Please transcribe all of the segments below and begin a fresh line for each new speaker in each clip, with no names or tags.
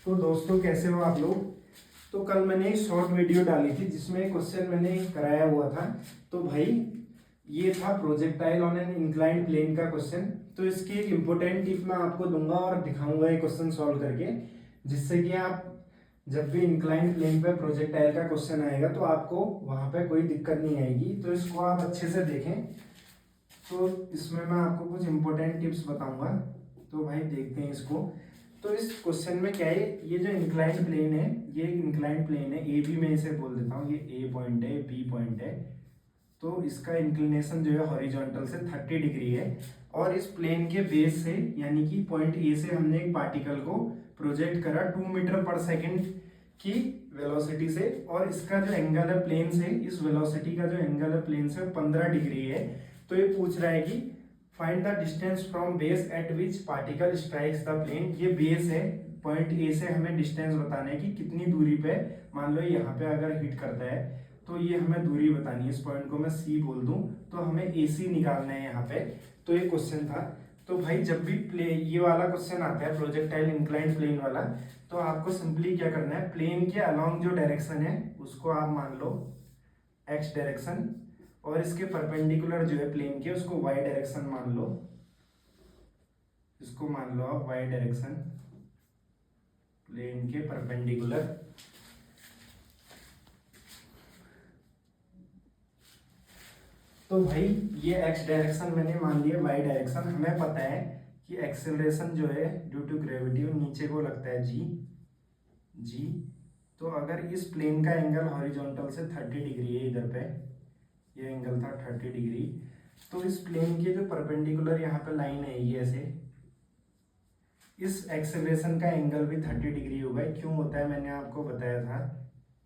तो दोस्तों कैसे हो आप लोग। तो कल मैंने एक शॉर्ट वीडियो डाली थी जिसमें क्वेश्चन मैंने कराया हुआ था। तो भाई ये था projectile on an inclined plane का क्वेश्चन। तो इसकी एक इम्पोर्टेंट टिप मैं आपको दूंगा और दिखाऊंगा ये क्वेश्चन सॉल्व करके, जिससे कि आप जब भी इंक्लाइंड प्लेन पे प्रोजेक्टाइल का क्वेश्चन आएगा तो आपको वहां पे कोई दिक्कत नहीं आएगी। तो इसको आप अच्छे से देखें। तो इसमें मैं आपको कुछ इम्पोर्टेंट टिप्स बताऊंगा। तो भाई देखते हैं इसको। तो इस क्वेश्चन में क्या है, ये जो इंक्लाइंड प्लेन है, ये एक इंक्लाइंड प्लेन है। ए बी मैं इसे बोल देता हूँ, ये ए पॉइंट है, बी पॉइंट है। तो इसका इंक्लिनेशन जो है हॉरिजॉन्टल से 30 डिग्री है। और इस प्लेन के बेस से यानी कि पॉइंट ए से हमने एक पार्टिकल को प्रोजेक्ट करा 2 मीटर पर सेकेंड की वेलोसिटी से। और इसका जो एंगल है प्लेन से, इस वेलोसिटी का जो एंगल है प्लेन से 15 डिग्री है। तो ये पूछ रहा है कि find the distance from base at which particle strikes the plane. ये बेस है, पॉइंट ए से हमें डिस्टेंस बताना है कि कितनी दूरी पे, मान लो यहाँ पे अगर हिट करता है तो ये हमें दूरी बतानी है। इस पॉइंट को मैं सी बोल दूं तो हमें ए सी निकालना है यहाँ पे। तो ये क्वेश्चन था। तो भाई जब भी ये वाला क्वेश्चन आता है प्रोजेक्टाइल इंक्लाइंड प्लेन वाला, तो आपको सिंपली क्या करना है, प्लेन के अलोंग जो डायरेक्शन है उसको आप मान लो एक्स डायरेक्शन, और इसके परपेंडिकुलर जो है प्लेन के उसको वाई डायरेक्शन मान लो। इसको मान लो आप वाई डायरेक्शन, प्लेन के परपेंडिकुलर। तो भाई ये एक्स डायरेक्शन मैंने मान लिया, वाई डायरेक्शन हमें पता है कि एक्सेलरेशन जो है ड्यू टू ग्रेविटी वो नीचे को लगता है जी जी। तो अगर इस प्लेन का एंगल हॉरिजॉन्टल से 30 डिग्री है, इधर पे ये एंगल था 30 डिग्री, तो इस प्लेन के जो परपेंडिकुलर यहाँ पे लाइन है ये ऐसे, इस एक्सेलरेशन का एंगल भी 30 डिग्री होगा। क्यों होता है मैंने आपको बताया था,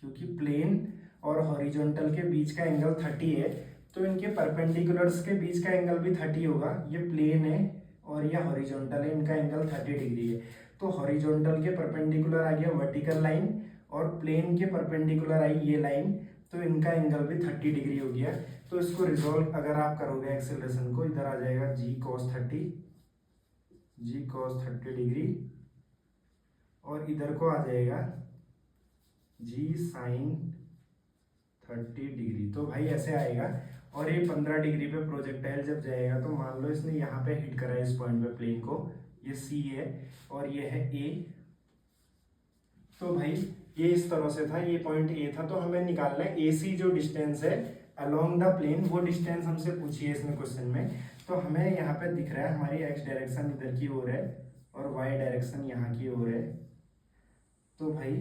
क्योंकि प्लेन और हॉरिजॉन्टल के बीच का एंगल 30 है, तो इनके परपेंडिकुलर्स के बीच का एंगल भी 30 होगा। ये प्लेन है और ये हॉरिजॉन्टल है, इनका एंगल 30 डिग्री है। तो हॉरिजॉन्टल के परपेंडिकुलर आ गया वर्टिकल लाइन, और प्लेन के परपेंडिकुलर आई ये लाइन, तो इनका एंगल भी 30 डिग्री हो गया। तो इसको रिजॉल्व अगर आप करोगे एक्सेलरेशन को, इधर आ जाएगा जी कॉस 30, जी कॉस 30 डिग्री, और इधर को आ जाएगा जी साइन 30 डिग्री। तो भाई ऐसे आएगा। और ये 15 डिग्री पे प्रोजेक्टाइल जब जाएगा तो मान लो इसने यहाँ पे हिट करा है इस पॉइंट पे प्लेन को, ये सी है और ये है ए। तो भाई ये इस तरह से था, ये पॉइंट ए था। तो हमें निकालना है ए सी जो डिस्टेंस है अलोंग द प्लेन, वो डिस्टेंस हमसे पूछी है इसने क्वेश्चन में। तो हमें यहाँ पे दिख रहा है हमारी एक्स डायरेक्शन इधर की ओर है और वाई डायरेक्शन यहाँ की ओर है। तो भाई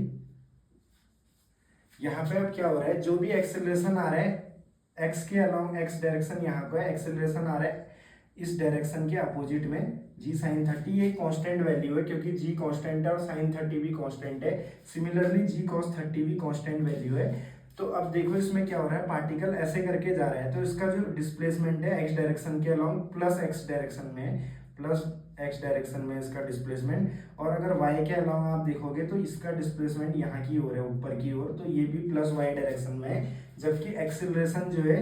यहाँ पे अब क्या हो रहा है, जो भी एक्सेलरेशन आ रहा है एक्स के अलोंग, एक्स डायरेक्शन यहाँ को है, एक्सेलरेशन आ रहा है इस डायरेक्शन के अपोजिट में जी साइन 30। ये कांस्टेंट वैल्यू है क्योंकि जी कांस्टेंट है और साइन 30 भी कांस्टेंट है। सिमिलरली जी कॉस 30 भी कांस्टेंट वैल्यू है। तो अब देखो इसमें क्या हो रहा है, पार्टिकल ऐसे करके जा रहा है, तो इसका जो डिस्प्लेसमेंट है एक्स डायरेक्शन के अलोंग प्लस एक्स डायरेक्शन में, प्लस एक्स डायरेक्शन में इसका डिस्प्लेसमेंट। और अगर वाई के अलावा आप देखोगे तो इसका डिस्प्लेसमेंट यहाँ की ओर है, ऊपर की ओर, तो ये भी प्लस वाई डायरेक्शन में है। जबकि एक्सेलरेशन जो है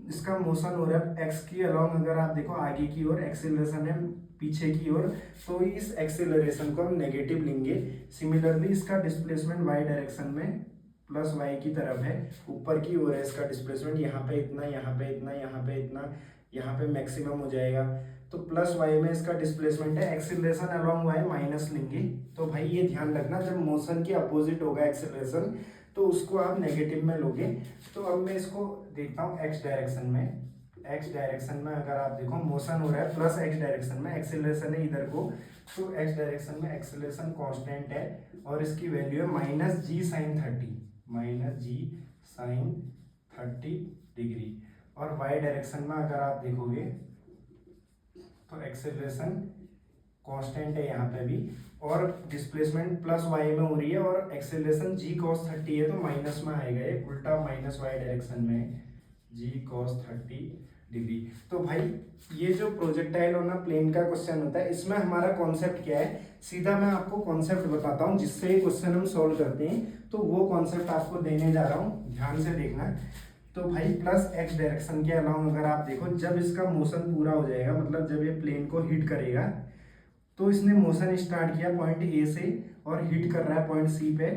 इसका मोशन हो रहा है एक्स की अलोंग, अगर आप देखो आगे की ओर एक्सेलरेशन है पीछे की ओर, तो इस एक्सेलरेशन को हम नेगेटिव लेंगे। सिमिलरली इसका डिस्प्लेसमेंट वाई डायरेक्शन में प्लस वाई की तरफ है, ऊपर की ओर है इसका डिस्प्लेसमेंट, यहाँ पे इतना, यहाँ पे इतना, यहाँ पे इतना, यहाँ पे मैक्सिमम हो जाएगा। तो प्लस वाई में इसका डिस्प्लेसमेंट है, एक्सेलरेशन अलोंग वाई माइनस लेंगे। तो भाई ये ध्यान रखना, जब मोशन के अपोजिट होगा एक्सेलरेशन तो उसको आप नेगेटिव में लोगे। तो अब मैं इसको देखता हूँ एक्स डायरेक्शन में। एक्स डायरेक्शन में अगर आप देखो मोशन हो रहा है प्लस एक्स डायरेक्शन में, एक्सेलरेशन है इधर को, तो एक्स डायरेक्शन में एक्सेलरेशन कांस्टेंट है और इसकी वैल्यू है माइनस जी साइन 30, माइनस जी साइन 30 डिग्री। और वाई डायरेक्शन में अगर आप देखोगे तो एक्सेलरेशन कांस्टेंट है यहाँ पे भी, और डिस्प्लेसमेंट प्लस वाई में हो रही है, और एक्सेलरेशन जी कॉस 30 है तो माइनस में आएगा, ये उल्टा माइनस वाई डायरेक्शन में जी कॉस 30 डिग्री। तो भाई ये जो प्रोजेक्टाइल ऑन अ प्लेन का क्वेश्चन होता है, इसमें हमारा कॉन्सेप्ट क्या है, सीधा मैं आपको कॉन्सेप्ट बताता हूँ जिससे ये क्वेश्चन हम सॉल्व करते हैं। तो वो कॉन्सेप्ट आपको देने जा रहा हूँ, ध्यान से देखना। तो भाई प्लस एक्स डायरेक्शन के अलावा अगर आप देखो, जब इसका मोशन पूरा हो जाएगा, मतलब जब ये प्लेन को हिट करेगा, तो इसने मोशन स्टार्ट किया पॉइंट ए से और हिट कर रहा है पॉइंट सी पे।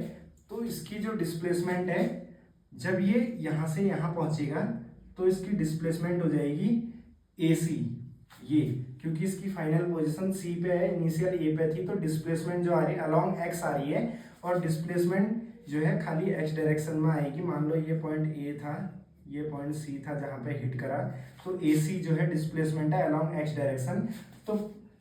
तो इसकी जो डिस्प्लेसमेंट है, जब ये यहाँ से यहाँ पहुंचेगा तो इसकी डिस्प्लेसमेंट हो जाएगी ए सी, ये क्योंकि इसकी फाइनल पोजीशन सी पे है, इनिशियल ए पे थी, तो डिस्प्लेसमेंट जो आ रही है अलोंग एक्स आ रही है, और डिस्प्लेसमेंट जो है खाली एक्स डायरेक्शन में आएगी। मान लो ये पॉइंट ए था, ये पॉइंट सी था जहाँ पे हिट करा, तो ए सी जो है डिस्प्लेसमेंट है अलोंग एक्स डायरेक्शन। तो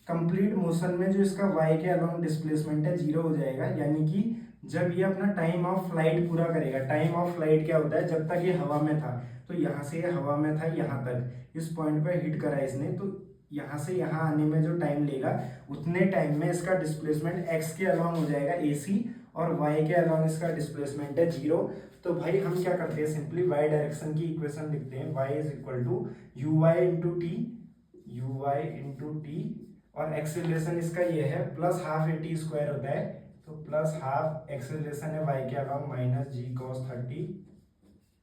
कंप्लीट मोशन में जो इसका वाई के अलोंग डिस्प्लेसमेंट है 0 हो जाएगा, यानी कि जब ये अपना टाइम ऑफ फ्लाइट पूरा करेगा। टाइम ऑफ फ्लाइट क्या होता है, जब तक ये हवा में था, तो यहाँ से ये हवा में था यहाँ तक, इस पॉइंट पे हिट करा इसने, तो यहाँ से यहाँ आने में जो टाइम लेगा उतने टाइम में इसका डिस्प्लेसमेंट एक्स के अलोंग हो जाएगा ए सी, और वाई के अलोंग इसका डिस्प्लेसमेंट है 0। तो भाई हम क्या करते हैं, सिंपली वाई डायरेक्शन की इक्वेशन लिखते हैं, Y is equal to U Y into T, और एक्सेलरेशन इसका ये है plus half A T square होता है, तो प्लस हाफ एक्सेलरेशन है वाई के along minus G cos 30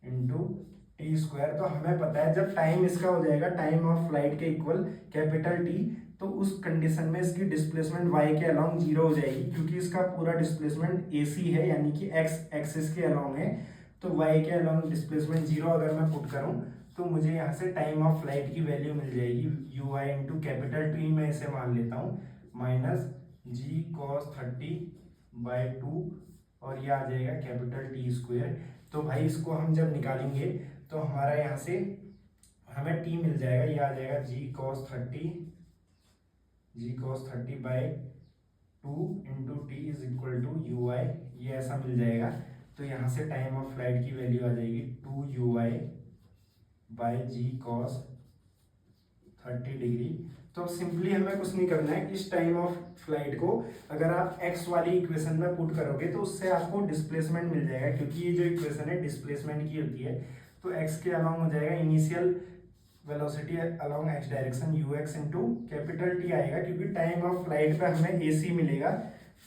into T square. तो हमें पता है जब टाइम इसका हो जाएगा टाइम ऑफ फ्लाइट के इक्वल कैपिटल टी, तो उस कंडीशन में इसकी डिस्प्लेसमेंट वाई के अलोंग 0 हो जाएगी, क्योंकि इसका पूरा डिस्प्लेसमेंट ए सी है, यानी कि एक्स एक्सिस के अलोंग है। तो वाई के अलोंग डिस्प्लेसमेंट 0 अगर मैं पुट करूं तो मुझे यहाँ से टाइम ऑफ फ्लाइट की वैल्यू मिल जाएगी, you I into capital T में इसे मान लेता हूँ, माइनस जी कॉस 30/2, और ये आ जाएगा कैपिटल टी स्क्वायर। तो भाई इसको हम जब निकालेंगे तो हमारा यहाँ से हमें टी मिल जाएगा, ये आ जाएगा g cos 30/2 into T is equal to U I, ये ऐसा मिल जाएगा। तो यहाँ से टाइम ऑफ फ्लाइट की वैल्यू आ जाएगी 2u/g cos 30 डिग्री। तो सिंपली हमें कुछ नहीं करना है, इस टाइम ऑफ फ्लाइट को अगर आप x वाली इक्वेशन में पुट करोगे तो उससे आपको डिस्प्लेसमेंट मिल जाएगा, क्योंकि ये जो इक्वेशन है डिस्प्लेसमेंट की होती है। तो x के अलोंग हो जाएगा initial velocity along x direction ux into capital T आएगा, क्योंकि टाइम ऑफ फ्लाइट पे हमें ए सी मिलेगा,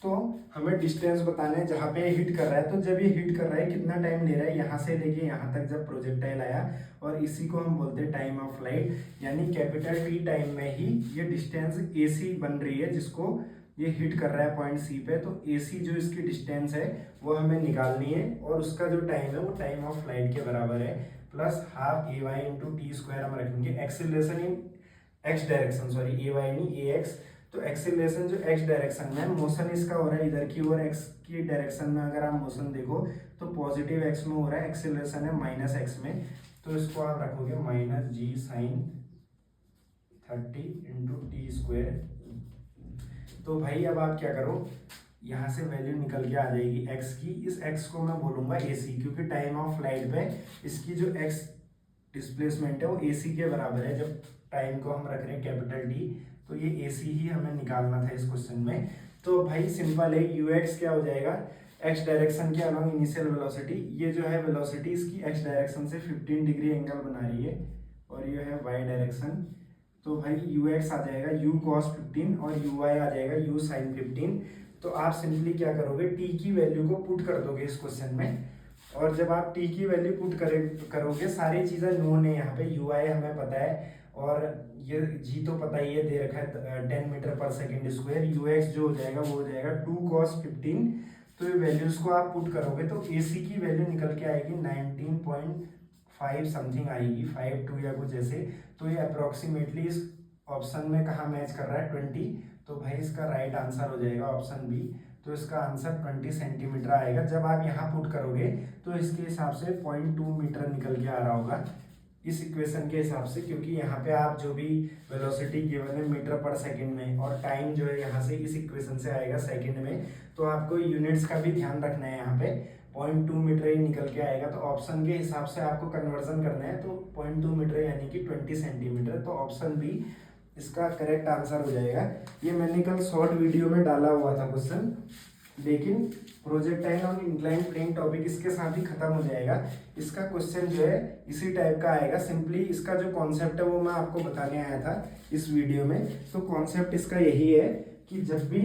तो हमें डिस्टेंस बताना है जहाँ पे हिट कर रहा है। तो जब ये हिट कर रहा है कितना टाइम ले रहा है यहाँ से लेके यहाँ तक जब प्रोजेक्टाइल आया, और इसी को हम बोलते हैं टाइम ऑफ फ्लाइट, यानी कैपिटल टी टाइम में ही ये डिस्टेंस ए सी बन रही है, जिसको ये हिट कर रहा है पॉइंट सी पे। तो ए सी जो इसकी डिस्टेंस है वो हमें निकालनी है, और उसका जो टाइम है वो टाइम ऑफ फ्लाइट के बराबर है, plus half A Y into T square हम रखेंगे। Acceleration in X direction, sorry A Y नहीं ए एक्स। तो एक्सेलरेशन जो एक्स डायरेक्शन में, मोशन इसका हो रहा है इधर की ओर एक्स की डायरेक्शन में, अगर आप मोशन देखो तो पॉजिटिव एक्स में हो रहा है, एक्सेलरेशन है माइनस एक्स में, तो इसको आप रखोगे माइनस जी साइन 30 इंटू टी स्क्वायर। तो भाई अब आप क्या करो, यहाँ से वैल्यू निकल के आ जाएगी x की, इस x को मैं बोलूँगा ए सी, क्योंकि टाइम ऑफ फ्लाइट पे इसकी जो x डिस्प्लेसमेंट है वो ए सी के बराबर है। जब टाइम को हम रख रहे हैं कैपिटल डी, तो ये ए सी ही हमें निकालना था इस क्वेश्चन में। तो भाई सिंपल है, यू एक्स क्या हो जाएगा, एक्स डायरेक्शन के अलोंग इनिशियल वेलोसिटी, ये जो है वेलोसिटी इसकी एक्स डायरेक्शन से 15 डिग्री एंगल बना रही है, और ये है वाई डायरेक्शन। तो भाई यू एक्स आ जाएगा यू कॉस 15 और यू वाई आ जाएगा यू साइन 15। तो आप सिंपली क्या करोगे, टी की वैल्यू को पुट कर दोगे इस क्वेश्चन में, और जब आप टी की वैल्यू पुट करोगे, सारी चीज़ें नोन है यहाँ पे, यू आई हमें पता है, और ये जी तो पता ही है, दे रखा है 10 मीटर पर सेकेंड स्क्वायर। यू एक्स जो हो जाएगा वो हो जाएगा 2 cos 15। तो ये वैल्यूज को आप पुट करोगे तो ए सी की वैल्यू निकल के आएगी 19.5 समथिंग आएगी, 52 या कुछ ऐसे। तो ये अप्रोक्सीमेटली इस ऑप्शन में कहाँ मैच कर रहा है, 20। तो भाई इसका राइट आंसर हो जाएगा ऑप्शन बी। तो इसका आंसर 20 सेंटीमीटर आएगा। जब आप यहाँ पुट करोगे तो इसके हिसाब से 0.2 मीटर निकल के आ रहा होगा इस इक्वेशन के हिसाब से, क्योंकि यहाँ पे आप जो भी वेलोसिटी गिवन है मीटर पर सेकंड में, और टाइम जो है यहाँ से इस इक्वेशन से आएगा सेकंड में, तो आपको यूनिट्स का भी ध्यान रखना है। यहाँ पे 0.2 मीटर ही निकल के आएगा, तो ऑप्शन के हिसाब से आपको कन्वर्जन करना है। तो 0.2 मीटर यानी कि 20 सेंटीमीटर, तो ऑप्शन बी इसका करेक्ट आंसर हो जाएगा। ये मैंने कल शॉर्ट वीडियो में डाला हुआ था क्वेश्चन, लेकिन projectile on incline plane topic इसके साथ ही खत्म हो जाएगा। इसका क्वेश्चन जो है इसी टाइप का आएगा। सिंपली इसका जो कॉन्सेप्ट है वो मैं आपको बताने आया था इस वीडियो में। तो कॉन्सेप्ट इसका यही है कि जब भी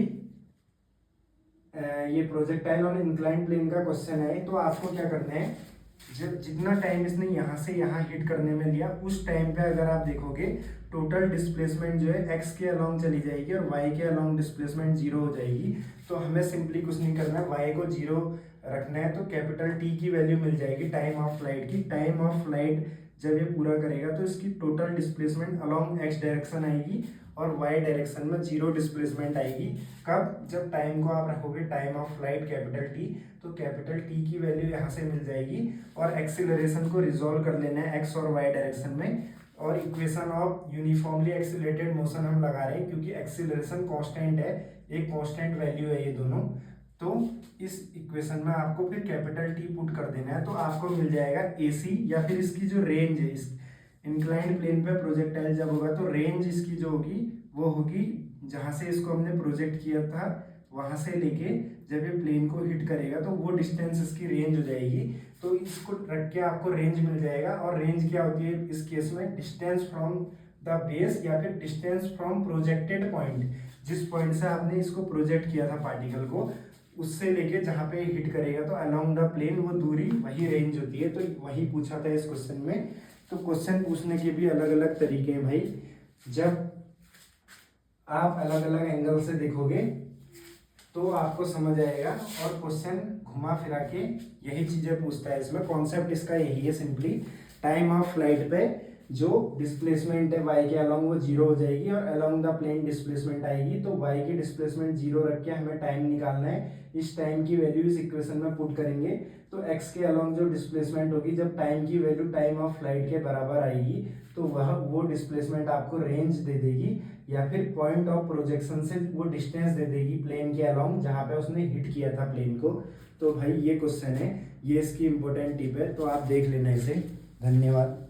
ये प्रोजेक्टाइल ऑन इंक्लाइन प्लेन का क्वेश्चन है तो आपको क्या करना है, जब जितना टाइम इसने यहाँ से यहाँ हिट करने में लिया उस टाइम पे अगर आप देखोगे टोटल डिस्प्लेसमेंट जो है एक्स के अलोंग चली जाएगी और वाई के अलोंग डिस्प्लेसमेंट जीरो हो जाएगी। तो हमें सिंपली कुछ नहीं करना है, वाई को जीरो रखना है। तो कैपिटल टी की वैल्यू मिल जाएगी टाइम ऑफ फ्लाइट की। टाइम ऑफ फ्लाइट जब ये पूरा करेगा तो इसकी total displacement along x direction आएगी और वाई डायरेक्शन में जीरो डिस्प्लेसमेंट आएगी। कब? जब टाइम को आप रखोगे time of flight capital T, तो कैपिटल टी की वैल्यू यहाँ से मिल जाएगी और एक्सीलरेशन को रिजॉल्व कर लेना है एक्स और वाई डायरेक्शन में। और equation of uniformly accelerated motion हम लगा रहे हैं क्योंकि एक्सीलरेशन कांस्टेंट है, एक कांस्टेंट वैल्यू है ये दोनों। तो इस इक्वेशन में आपको फिर कैपिटल टी पुट कर देना है, तो आपको मिल जाएगा AC या फिर इसकी जो रेंज है, इस इंक्लाइंड प्लेन पे प्रोजेक्टाइल जब होगा तो रेंज इसकी जो होगी वो होगी जहाँ से इसको हमने प्रोजेक्ट किया था वहाँ से लेके जब ये प्लेन को हिट करेगा तो वो डिस्टेंस इसकी रेंज हो जाएगी। तो इसको रख के आपको रेंज मिल जाएगा। और रेंज क्या होती है इस केस में? डिस्टेंस फ्रॉम द बेस या फिर डिस्टेंस फ्रॉम प्रोजेक्टेड पॉइंट, जिस पॉइंट से आपने इसको प्रोजेक्ट किया था पार्टिकल को, उससे लेके जहाँ पे हिट करेगा तो अलोंग द प्लेन वो दूरी वही रेंज होती है। तो वही पूछा था इस क्वेश्चन में। तो क्वेश्चन पूछने के भी अलग अलग तरीके हैं भाई। जब आप अलग अलग एंगल से देखोगे तो आपको समझ आएगा। और क्वेश्चन घुमा फिरा के यही चीजें पूछता है। इसमें कॉन्सेप्ट इसका यही है, सिंपली टाइम ऑफ फ्लाइट पे जो डिस्प्लेसमेंट है वाई के अलोंग वो जीरो हो जाएगी और अलोंग द प्लेन डिस्प्लेसमेंट आएगी। तो वाई की डिस्प्लेसमेंट जीरो रख के हमें टाइम निकालना है। इस टाइम की वैल्यू इस इक्वेशन में पुट करेंगे तो एक्स के अलोंग जो डिस्प्लेसमेंट होगी, जब टाइम की वैल्यू टाइम ऑफ फ्लाइट के बराबर आएगी तो वो डिस्प्लेसमेंट आपको रेंज दे देगी या फिर पॉइंट ऑफ प्रोजेक्शन से वो डिस्टेंस दे देगी प्लेन के अलोंग जहाँ पे उसने हिट किया था प्लेन को। तो भाई ये क्वेश्चन है, ये इसकी इंपॉर्टेंट टिप है, तो आप देख लेना इसे। धन्यवाद।